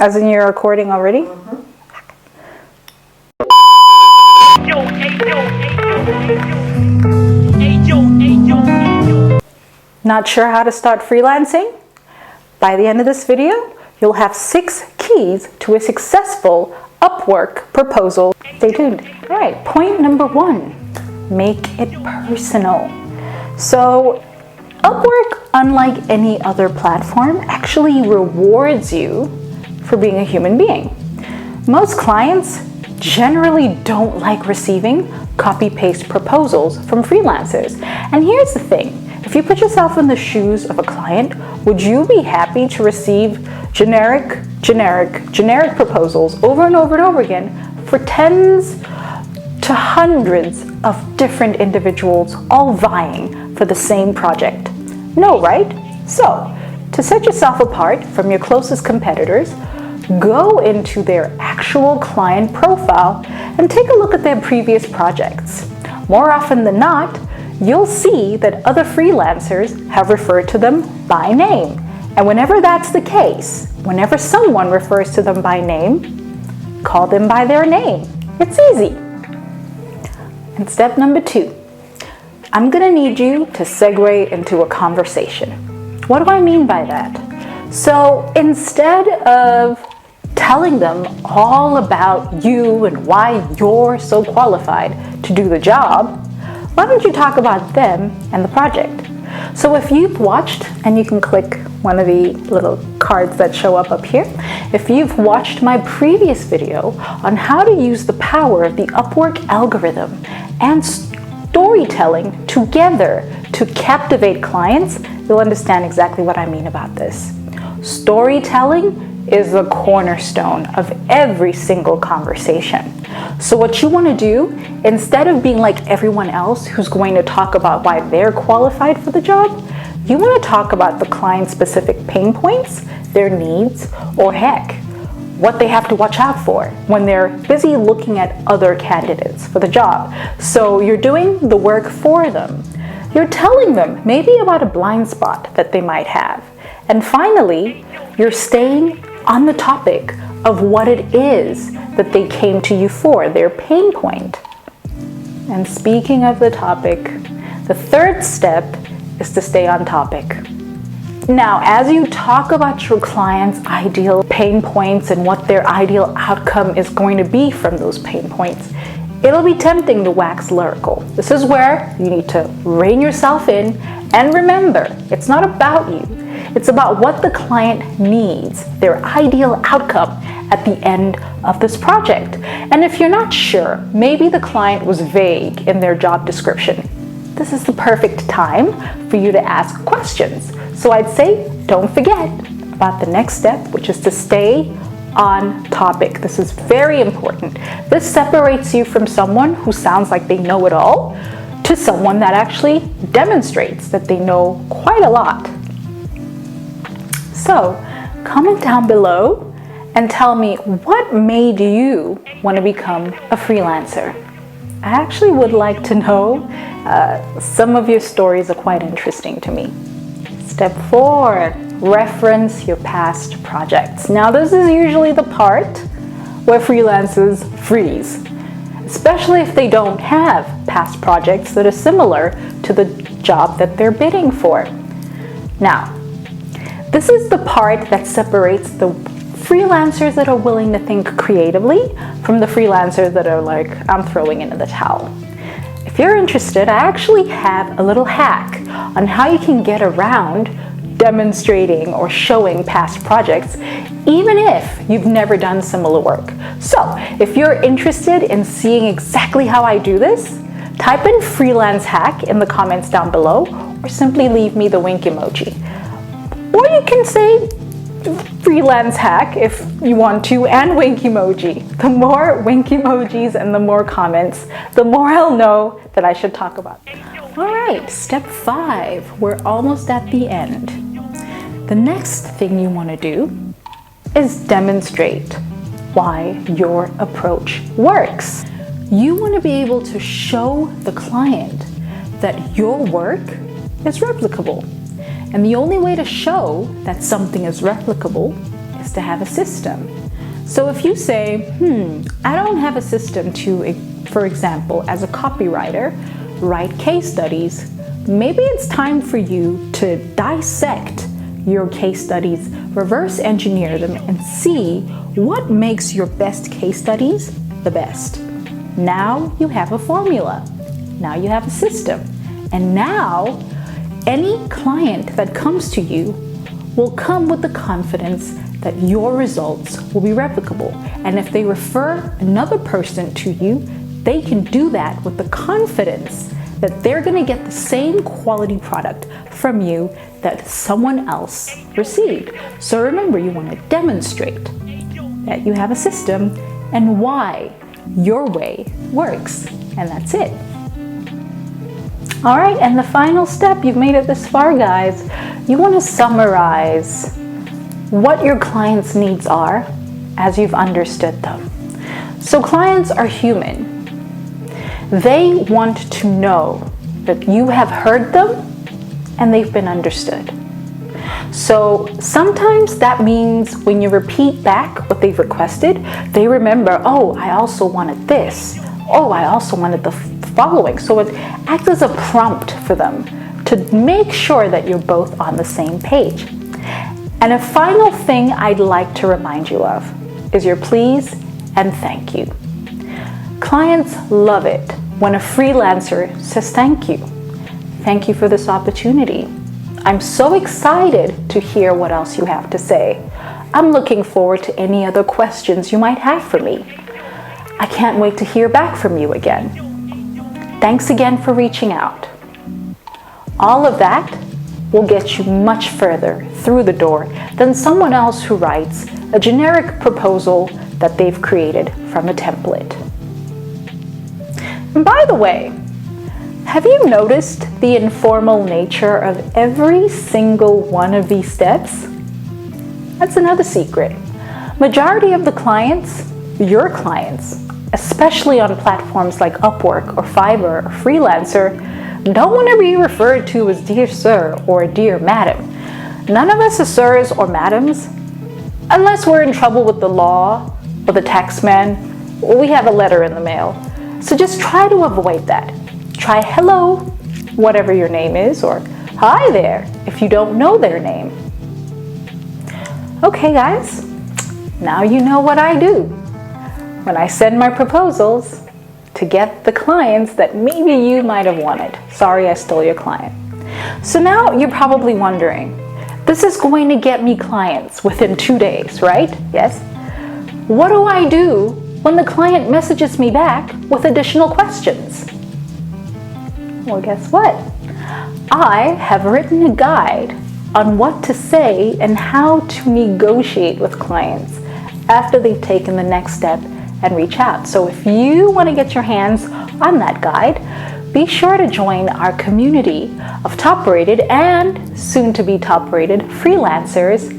As in you're recording already? Not sure how to start freelancing? By the end of this video, you'll have 6 keys to a successful Upwork proposal. Stay tuned. All right, point number 1, make it personal. So Upwork, unlike any other platform, actually rewards you for being a human being. Most clients generally don't like receiving copy-paste proposals from freelancers. And here's the thing, if you put yourself in the shoes of a client, would you be happy to receive generic proposals over and over and over again for tens to hundreds of different individuals all vying for the same project? No, right? So, to set yourself apart from your closest competitors, go into their actual client profile and take a look at their previous projects. More often than not, you'll see that other freelancers have referred to them by name. And whenever that's the case, whenever someone refers to them by name, call them by their name. It's easy. And step number 2, I'm gonna need you to segue into a conversation. What do I mean by that? So instead of telling them all about you and why you're so qualified to do the job, why don't you talk about them and the project? So if you've watched, and you can click one of the little cards that show up here, if you've watched my previous video on how to use the power of the Upwork algorithm and storytelling together to captivate clients, you'll understand exactly what I mean about this. Storytelling is the cornerstone of every single conversation. So what you want to do, instead of being like everyone else who's going to talk about why they're qualified for the job, you want to talk about the client's specific pain points, their needs, or heck, what they have to watch out for when they're busy looking at other candidates for the job. So you're doing the work for them. You're telling them maybe about a blind spot that they might have. And finally, you're staying on the topic of what it is that they came to you for, their pain point. And speaking of the topic, the 3rd step is to stay on topic. Now, as you talk about your client's ideal pain points and what their ideal outcome is going to be from those pain points, it'll be tempting to wax lyrical. This is where you need to rein yourself in and remember, it's not about you. It's about what the client needs, their ideal outcome at the end of this project. And if you're not sure, maybe the client was vague in their job description, this is the perfect time for you to ask questions. So I'd say, don't forget about the next step, which is to stay on topic. This is very important. This separates you from someone who sounds like they know it all to someone that actually demonstrates that they know quite a lot. So comment down below and tell me what made you want to become a freelancer. I actually would like to know. Some of your stories are quite interesting to me. Step 4, reference your past projects. Now this is usually the part where freelancers freeze, especially if they don't have past projects that are similar to the job that they're bidding for. Now, this is the part that separates the freelancers that are willing to think creatively from the freelancers that are like, I'm throwing in the towel. If you're interested, I actually have a little hack on how you can get around demonstrating or showing past projects, even if you've never done similar work. So if you're interested in seeing exactly how I do this, type in freelance hack in the comments down below, or simply leave me the wink emoji. Or you can say freelance hack if you want to, and wink emoji. The more wink emojis and the more comments, the more I'll know that I should talk about it. All right, step 5, we're almost at the end. The next thing you want to do is demonstrate why your approach works. You want to be able to show the client that your work is replicable. And the only way to show that something is replicable is nice to have a system. So if you say, I don't have a system to, for example, as a copywriter, write case studies, maybe it's time for you to dissect your case studies, reverse engineer them, and see what makes your best case studies the best. Now you have a formula. Now you have a system. And now any client that comes to you will come with the confidence that your results will be replicable. And if they refer another person to you, they can do that with the confidence that they're going to get the same quality product from you that someone else received. So remember, you want to demonstrate that you have a system and why your way works. And that's it. All right, and the final step, you've made it this far, guys. You want to summarize what your clients' needs are as you've understood them. So clients are human. They want to know that you have heard them and they've been understood. So sometimes that means when you repeat back what they've requested, they remember, oh, I also wanted this. Oh, I also wanted the following. So it acts as a prompt for them to make sure that you're both on the same page. And a final thing I'd like to remind you of is your please and thank you. Clients love it when a freelancer says thank you. Thank you for this opportunity. I'm so excited to hear what else you have to say. I'm looking forward to any other questions you might have for me. I can't wait to hear back from you again. Thanks again for reaching out. All of that will get you much further through the door than someone else who writes a generic proposal that they've created from a template. And by the way, have you noticed the informal nature of every single one of these steps? That's another secret. Majority of the clients, your clients, especially on platforms like Upwork or Fiverr or Freelancer, don't want to be referred to as dear sir or dear madam. None of us are sirs or madams unless we're in trouble with the law or the tax man or we have a letter in the mail. So just try to avoid that. Try hello, whatever your name is, or hi there if you don't know their name. Okay guys, now you know what I do when I send my proposals to get the clients that maybe you might have wanted. Sorry, I stole your client. So now you're probably wondering, this is going to get me clients within 2 days, right? Yes. What do I do when the client messages me back with additional questions? Well, guess what? I have written a guide on what to say and how to negotiate with clients after they've taken the next step and reach out. So if you want to get your hands on that guide, be sure to join our community of top-rated and soon-to-be top-rated freelancers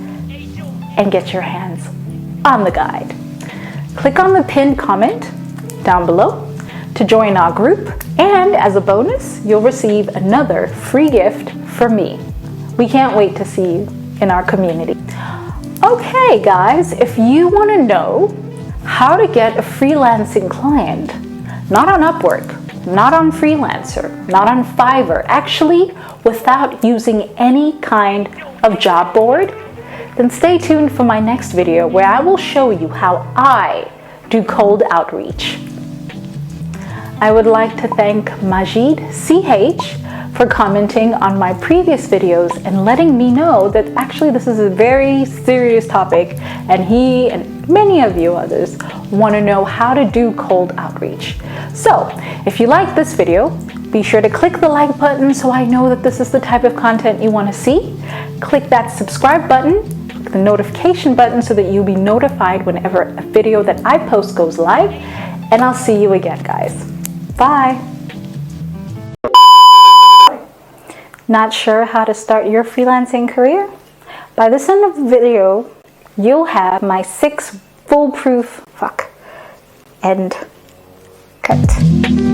and get your hands on the guide. Click on the pinned comment down below to join our group, and as a bonus, you'll receive another free gift from me. We can't wait to see you in our community. Okay guys, if you want to know how to get a freelancing client, not on Upwork, not on Freelancer, not on Fiverr, actually without using any kind of job board, then stay tuned for my next video where I will show you how I do cold outreach. I would like to thank Majid CH for commenting on my previous videos and letting me know that actually this is a very serious topic and he and many of you others want to know how to do cold outreach. So if you like this video, be sure to click the like button so I know that this is the type of content you want to see. Click that subscribe button, click the notification button so that you'll be notified whenever a video that I post goes live, and I'll see you again, guys. Bye. Not sure how to start your freelancing career? By this end of the video, you'll have my 6 foolproof end cut.